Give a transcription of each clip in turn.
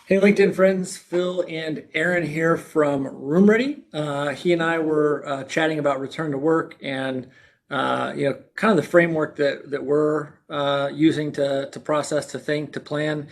Hey, LinkedIn friends, Phil and Aaron here from RoomReady. He and I were chatting about return to work and kind of the framework that we're using to process, to think, to plan.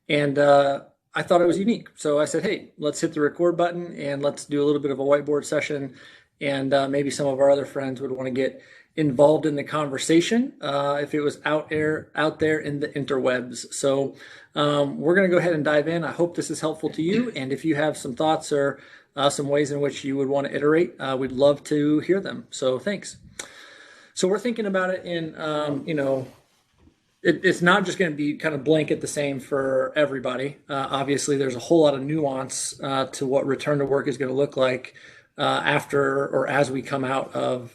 And I thought it was unique, so I said, "Hey, let's hit the record button and let's do a little bit of a whiteboard session." And maybe some of our other friends would want to get involved in the conversation if it was out there in the interwebs. So we're going to go ahead and dive in. I hope this is helpful to you. And if you have some thoughts or some ways in which you would want to iterate, we'd love to hear them. So thanks. So we're thinking about it in, it's not just going to be kind of blanket the same for everybody. Obviously, there's a whole lot of nuance to what return to work is going to look like after or as we come out of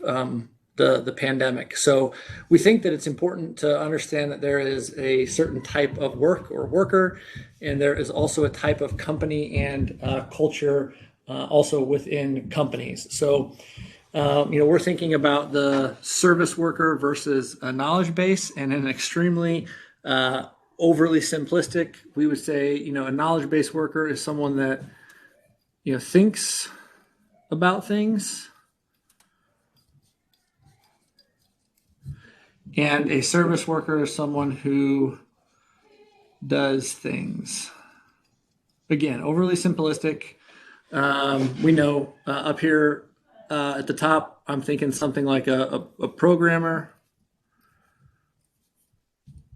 the pandemic. So we think that it's important to understand that there is a certain type of work or worker, and there is also a type of company and culture also within companies. So we're thinking about the service worker versus a knowledge base, and in an extremely overly simplistic, we would say, a knowledge base worker is someone that, thinks about things, and a service worker is someone who does things. Again, overly simplistic. We know up here at the top, I'm thinking something like a programmer.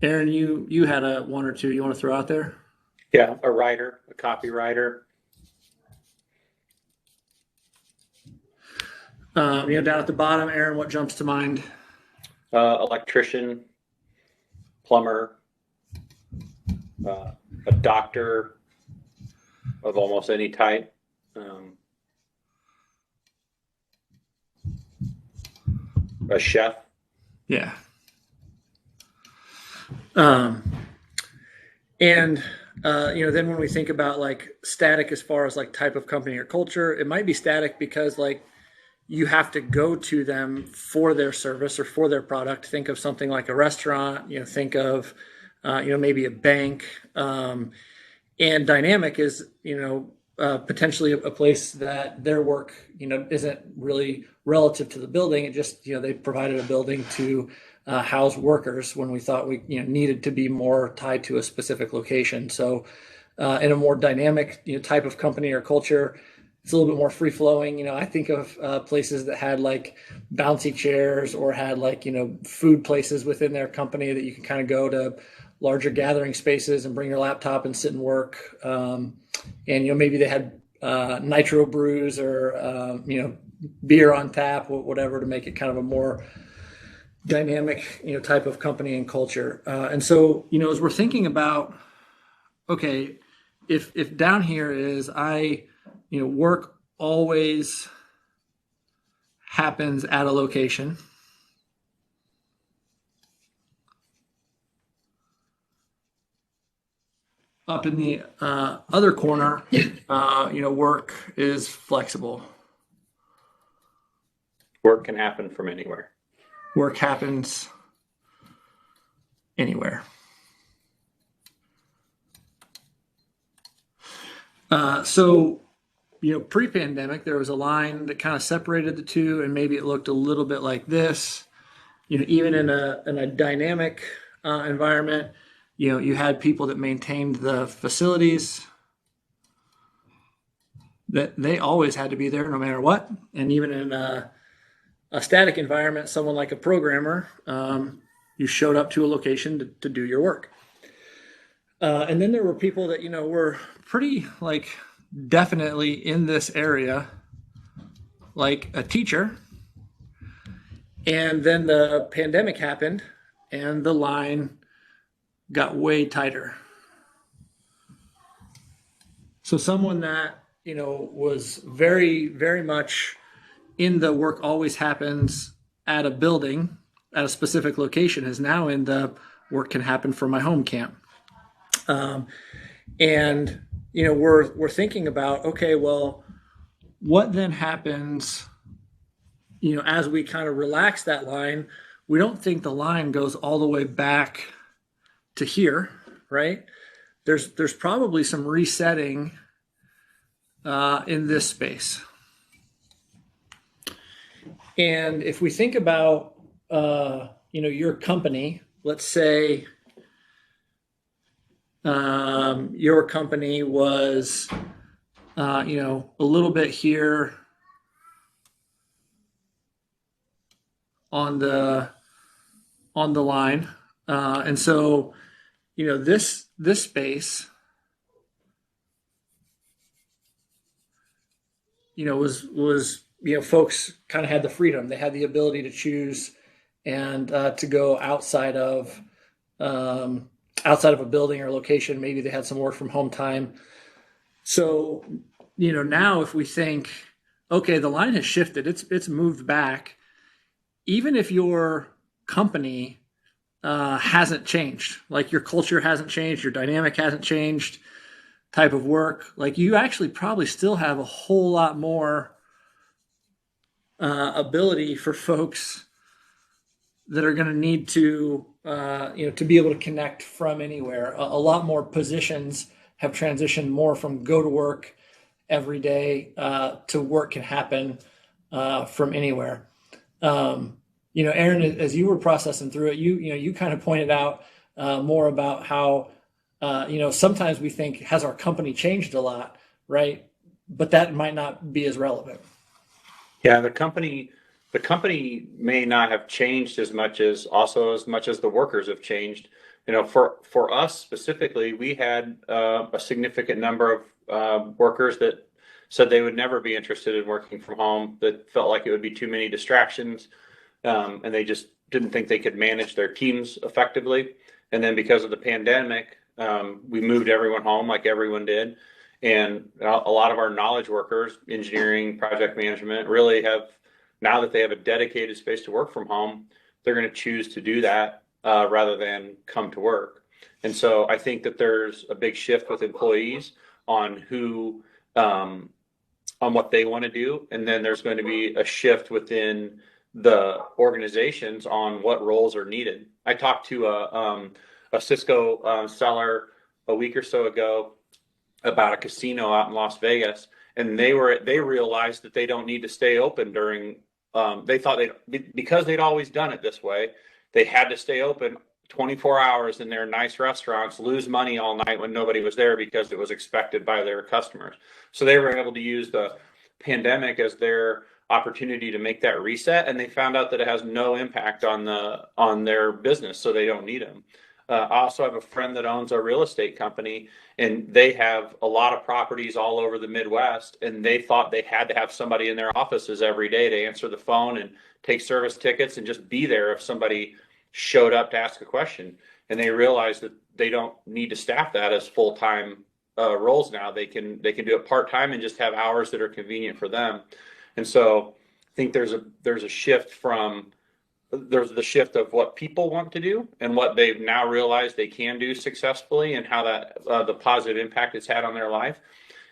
Aaron, you had a one or two you want to throw out there? Yeah, a writer, a copywriter. Down at the bottom, Aaron, what jumps to mind? Electrician, plumber, a doctor of almost any type. A chef. Yeah. And then when we think about like static as far as like type of company or culture, it might be static because like you have to go to them for their service or for their product. Think of something like a restaurant, think of, maybe a bank. And dynamic is, potentially a place that their work, isn't really relative to the building. It just, they provided a building to house workers when we thought we, needed to be more tied to a specific location. So in a more dynamic, type of company or culture, it's a little bit more free flowing. I think of places that had like bouncy chairs or had like, food places within their company that you can kind of go to larger gathering spaces and bring your laptop and sit and work. And, maybe they had nitro brews or, beer on tap, whatever, to make it kind of a more dynamic, type of company and culture. And so, as we're thinking about, okay, if down here is work always happens at a location. Up in the other corner, work is flexible. Work can happen from anywhere. Work happens anywhere. So pre-pandemic, there was a line that kind of separated the two, and maybe it looked a little bit like this. Even in a dynamic environment, you had people that maintained the facilities, that they always had to be there no matter what. And even in a static environment, someone like a programmer, you showed up to a location to do your work. And then there were people that, were pretty like definitely in this area, like a teacher. And then the pandemic happened and the line got way tighter. So someone that, was very, very much in the work always happens at a building, at a specific location, is now in the work can happen from my home camp. And, we're thinking about, okay, well, what then happens, as we kind of relax that line? We don't think the line goes all the way back to here, right? there's probably some resetting in this space. And if we think about your company, let's say your company was a little bit here on the line, and so this space was folks kind of had the freedom, they had the ability to choose and to go outside of a building or location. Maybe they had some work from home time. So now if we think, okay, the line has shifted, it's moved back, even if your company hasn't changed, like your culture hasn't changed, your dynamic hasn't changed, type of work, like you actually probably still have a whole lot more ability for folks that are going to need to to be able to connect from anywhere. A lot more positions have transitioned more from go to work every day to work can happen from anywhere. Aaron, as you were processing through it, you kind of pointed out more about how sometimes we think, has our company changed a lot, right? But that might not be as relevant. Yeah, the company may not have changed as much as the workers have changed. For us specifically, we had a significant number of workers that said they would never be interested in working from home, that felt like it would be too many distractions, and they just didn't think they could manage their teams effectively. And then because of the pandemic, we moved everyone home like everyone did. And a lot of our knowledge workers, engineering, project management, really have, now that they have a dedicated space to work from home, they're going to choose to do that rather than come to work. And so I think that there's a big shift with employees on on what they want to do. And then there's going to be a shift within the organizations on what roles are needed. I talked to a Cisco seller a week or so ago about a casino out in Las Vegas, and they realized that they don't need to stay open during. They thought because they'd always done it this way, they had to stay open 24 hours in their nice restaurants, lose money all night when nobody was there because it was expected by their customers. So they were able to use the pandemic as their opportunity to make that reset, and they found out that it has no impact on their business, so they don't need them. I also have a friend that owns a real estate company, and they have a lot of properties all over the Midwest, and they thought they had to have somebody in their offices every day to answer the phone and take service tickets and just be there if somebody showed up to ask a question. And they realized that they don't need to staff that as full-time roles now. They can do it part-time and just have hours that are convenient for them. And so I think there's a shift there's the shift of what people want to do and what they've now realized they can do successfully, and how that the positive impact it's had on their life,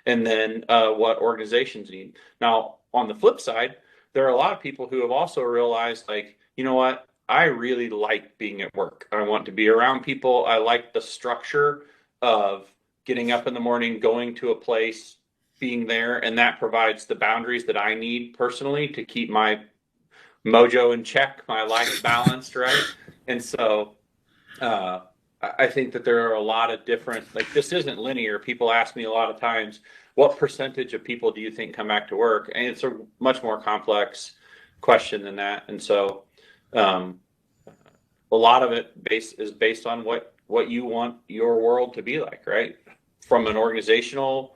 and then what organizations need. Now, on the flip side, there are a lot of people who have also realized, like, you know what, I really like being at work. I want to be around people. I like the structure of getting up in the morning, going to a place, being there, and that provides the boundaries that I need personally to keep my mojo in check, my life balanced, right? And so I think that there are a lot of different, like, this isn't linear. People ask me a lot of times, what percentage of people do you think come back to work? And it's a much more complex question than that. And so a lot of it is based on what you want your world to be like, right? From an organizational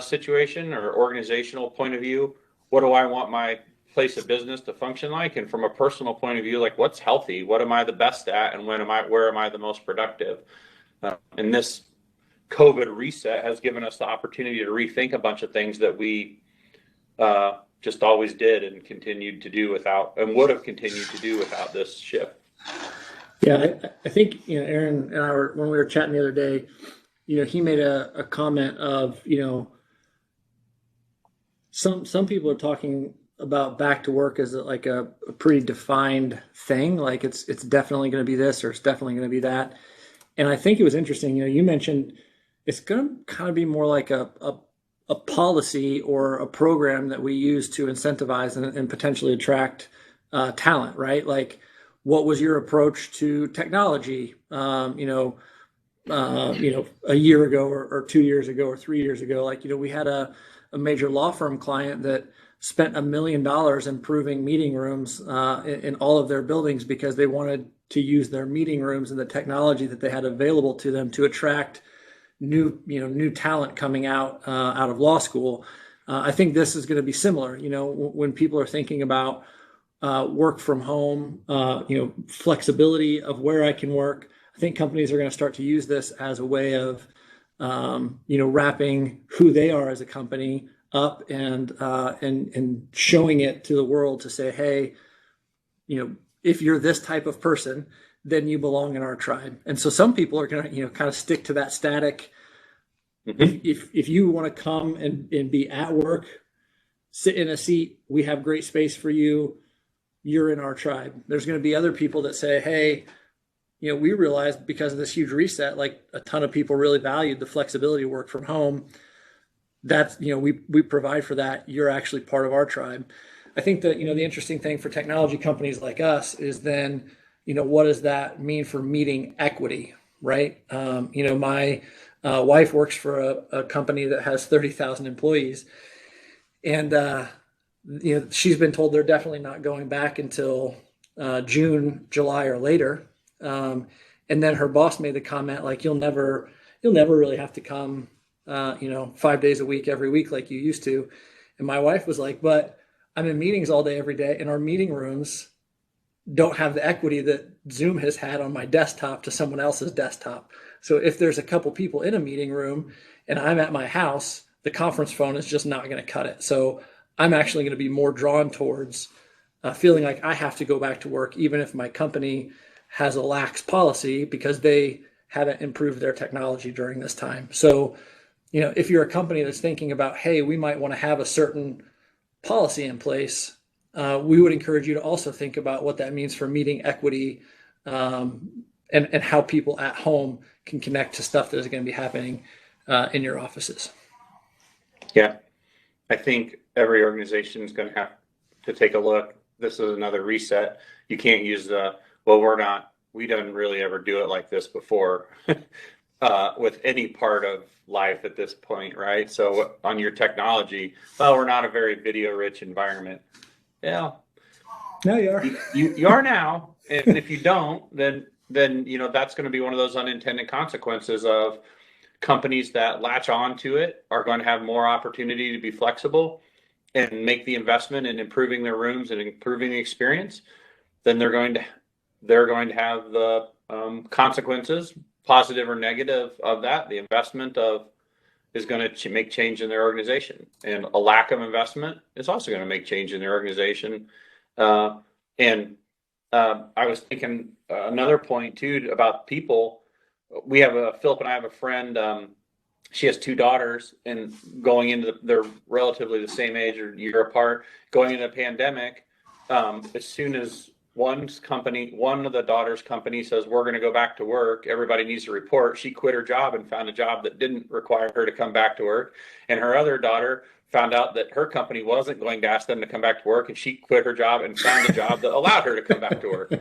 situation or organizational point of view, what do I want my place of business to function like? And from a personal point of view, like, what's healthy? What am I the best at? And where am I the most productive? And this COVID reset has given us the opportunity to rethink a bunch of things that we just always did and continued to do without, and would have continued to do without this shift. Yeah, I think Aaron and I were, when we were chatting the other day, he made a comment of some people are talking about back to work as like a pretty defined thing, like it's definitely going to be this or it's definitely going to be that. And I think it was interesting, you mentioned it's going to kind of be more like a policy or a program that we use to incentivize and potentially attract talent, right? Like, what was your approach to technology? A year ago or 2 years ago or 3 years ago, like, we had a major law firm client that spent $1 million improving meeting rooms in all of their buildings because they wanted to use their meeting rooms and the technology that they had available to them to attract new talent coming out of law school. I think this is going to be similar. When people are thinking about work from home, flexibility of where I can work. I think companies are going to start to use this as a way of, wrapping who they are as a company up and showing it to the world to say, hey, if you're this type of person, then you belong in our tribe. And so some people are going to, kind of stick to that static. Mm-hmm. If you want to come and be at work, sit in a seat, we have great space for you. You're in our tribe. There's going to be other people that say, hey, we realized because of this huge reset, like a ton of people really valued the flexibility of work from home. That's, we provide for that. You're actually part of our tribe. I think that, the interesting thing for technology companies like us is then, what does that mean for meeting equity, right? My wife works for a company that has 30,000 employees, and she's been told they're definitely not going back until June, July, or later. And then her boss made the comment like, you'll never really have to come, 5 days a week, every week like you used to. And my wife was like, but I'm in meetings all day, every day, and our meeting rooms don't have the equity that Zoom has had on my desktop to someone else's desktop. So if there's a couple people in a meeting room and I'm at my house, the conference phone is just not going to cut it. So I'm actually going to be more drawn towards feeling like I have to go back to work, even if my company has a lax policy because they haven't improved their technology during this time. So, if you're a company that's thinking about, hey, we might want to have a certain policy in place, we would encourage you to also think about what that means for meeting equity, and how people at home can connect to stuff that is going to be happening in your offices. Yeah, I think every organization is going to have to take a look. This is another reset. You can't use we didn't really ever do it like this before with any part of life at this point, right? So on your technology, we're not a very video rich environment. Yeah. No, you are. You are now. And if you don't, then that's going to be one of those unintended consequences of companies that latch on to it are going to have more opportunity to be flexible and make the investment in improving their rooms and improving the experience. Then they're going to have the consequences, positive or negative, of that. The investment is going to make change in their organization, and a lack of investment is also going to make change in their organization. And I was thinking another point too about people. Philip and I have a friend. She has two daughters, and they're relatively the same age or a year apart. Going into the pandemic, as soon as one of the daughter's company says we're going to go back to work, everybody needs to report. She quit her job and found a job that didn't require her to come back to work. And her other daughter found out that her company wasn't going to ask them to come back to work, and she quit her job and found a job that allowed her to come back to work.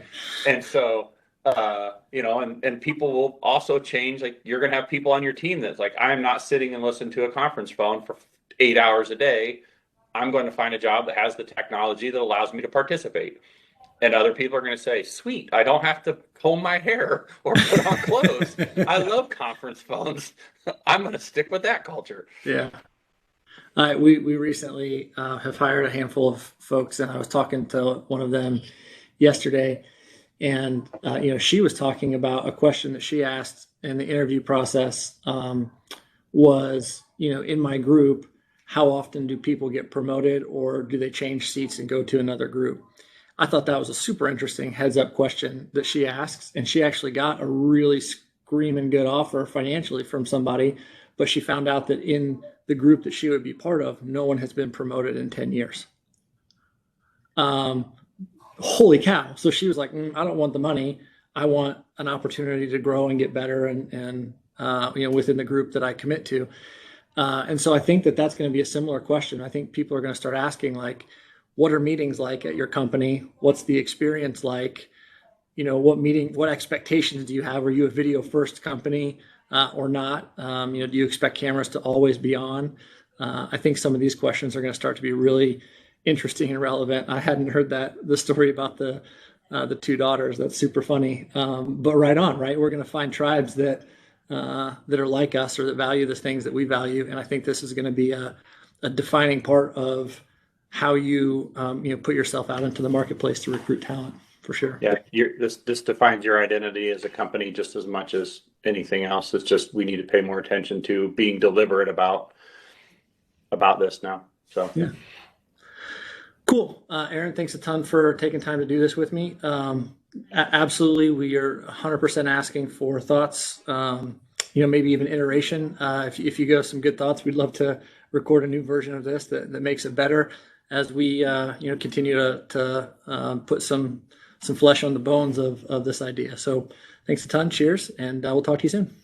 And so, and people will also change. Like, you're going to have people on your team that's like, I'm not sitting and listening to a conference phone for 8 hours a day. I'm going to find a job that has the technology that allows me to participate. And other people are going to say, sweet, I don't have to comb my hair or put on clothes. I love conference phones. I'm going to stick with that culture. Yeah. We recently have hired a handful of folks, and I was talking to one of them yesterday, and she was talking about a question that she asked in the interview process, was, in my group, how often do people get promoted, or do they change seats and go to another group? I thought that was a super interesting heads up question that she asks, and she actually got a really screaming good offer financially from somebody, but she found out that in the group that she would be part of, no one has been promoted in 10 years. Holy cow. So she was like, I don't want the money. I want an opportunity to grow and get better and within the group that I commit to. And so I think that that's going to be a similar question. I think people are going to start asking, like, what are meetings like at your company? What's the experience like? What expectations do you have? Are you a video first company or not? Do you expect cameras to always be on? I think some of these questions are going to start to be really interesting and relevant. I hadn't heard the story about the two daughters. That's super funny. But right on, right? We're going to find tribes that are like us or that value the things that we value, and I think this is going to be a defining part of how you put yourself out into the marketplace to recruit talent, for sure. Yeah, this defines your identity as a company just as much as anything else. It's just we need to pay more attention to being deliberate about this now. So yeah, cool. Aaron, thanks a ton for taking time to do this with me. Absolutely, we are 100% asking for thoughts. Maybe even iteration. If you go some good thoughts, we'd love to record a new version of this that makes it better as we continue to put some flesh on the bones of this idea. So thanks a ton. Cheers, and we'll talk to you soon.